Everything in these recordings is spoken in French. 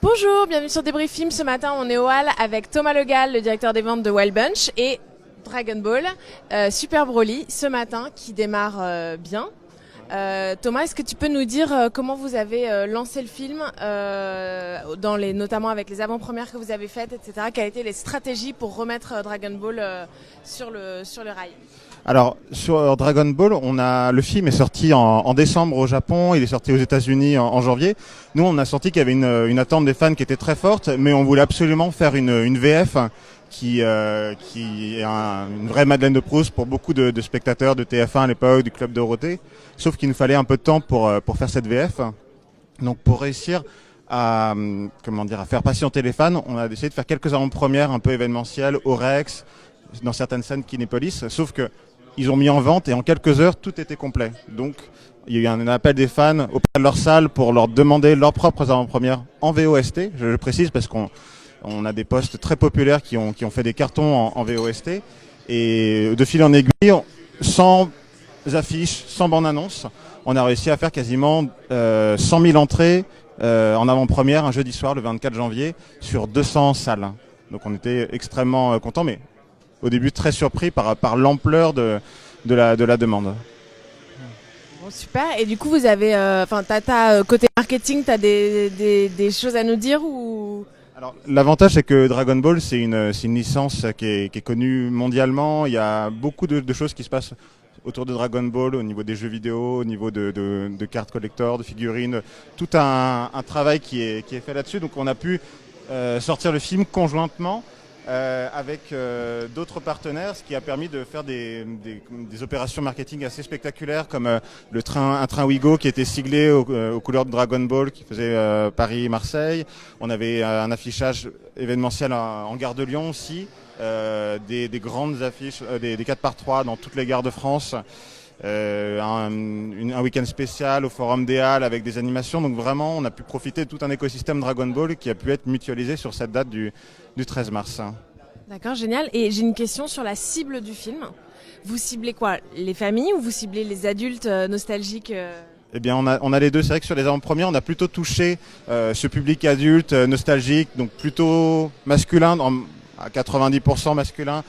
Bonjour, bienvenue sur Débrief Film. Ce matin, on est au hall avec Thomas Legal, le directeur des ventes de Wild Bunch, et Dragon Ball, Super Broly, ce matin, qui démarre bien. Thomas, est-ce que tu peux nous dire comment vous avez lancé le film, notamment avec les avant-premières que vous avez faites, etc. Quelles étaient les stratégies pour remettre Dragon Ball sur le rail? Alors sur Dragon Ball, le film est sorti en décembre au Japon, il est sorti aux États-Unis en janvier. Nous, on a senti qu'il y avait une attente des fans qui était très forte, mais on voulait absolument faire une VF qui est une vraie Madeleine de Proust pour beaucoup de spectateurs de TF1 à l'époque, du Club Dorothée. Sauf qu'il nous fallait un peu de temps pour faire cette VF. Donc pour réussir à faire patienter les fans, on a décidé de faire quelques avant-premières un peu événementielles au Rex, dans certaines scènes Kinépolis, sauf que ils ont mis en vente et en quelques heures tout était complet. Donc il y a eu un appel des fans auprès de leur salle pour leur demander leurs propres avant-premières en VOST. Je précise parce qu'on a des postes très populaires qui ont fait des cartons en VOST. Et de fil en aiguille, sans affiches, sans bande-annonce, on a réussi à faire quasiment 100 000 entrées en avant-première un jeudi soir, le 24 janvier, sur 200 salles. Donc on était extrêmement contents, mais au début très surpris par l'ampleur de la demande. Bon, super. Et du coup, vous avez, côté marketing, tu as des choses à nous dire ou... Alors, l'avantage, c'est que Dragon Ball, c'est une licence qui est connue mondialement. Il y a beaucoup de choses qui se passent autour de Dragon Ball, au niveau des jeux vidéo, au niveau de cartes collector, de figurines. Tout un travail qui est fait là-dessus. Donc, on a pu sortir le film conjointement avec d'autres partenaires, ce qui a permis de faire des opérations marketing assez spectaculaires, comme un train Ouigo qui était siglé aux couleurs de Dragon Ball, qui faisait Paris-Marseille. On avait un affichage événementiel en gare de Lyon aussi, des grandes affiches, des 4x3 dans toutes les gares de France. Un week-end spécial au Forum des Halles avec des animations. Donc vraiment, on a pu profiter de tout un écosystème Dragon Ball qui a pu être mutualisé sur cette date du 13 mars. D'accord, génial. Et j'ai une question sur la cible du film. Vous ciblez quoi? Les familles ou vous ciblez les adultes nostalgiques Eh bien, on a les deux. C'est vrai que sur les avant-premières, on a plutôt touché ce public adulte, nostalgique, donc plutôt masculin, à 90% masculin,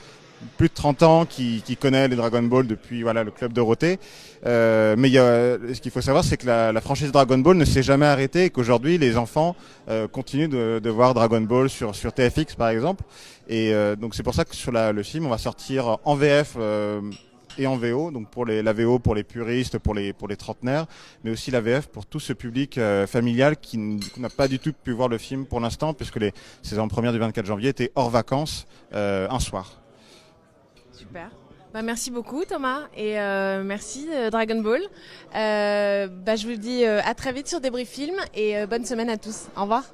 plus de 30 ans qui connaît les Dragon Ball depuis le Club Dorothée. Mais ce qu'il faut savoir, c'est que la franchise Dragon Ball ne s'est jamais arrêtée et qu'aujourd'hui, les enfants continuent de voir Dragon Ball sur TFX, par exemple. Et donc c'est pour ça que sur le film, on va sortir en VF et en VO, donc la VO pour les puristes, pour les trentenaires, mais aussi la VF pour tout ce public familial qui n'a pas du tout pu voir le film pour l'instant, puisque ces avant-premières du 24 janvier étaient hors vacances un soir. Super. Merci beaucoup Thomas et merci Dragon Ball. Je vous dis à très vite sur Débrief Film et bonne semaine à tous. Au revoir.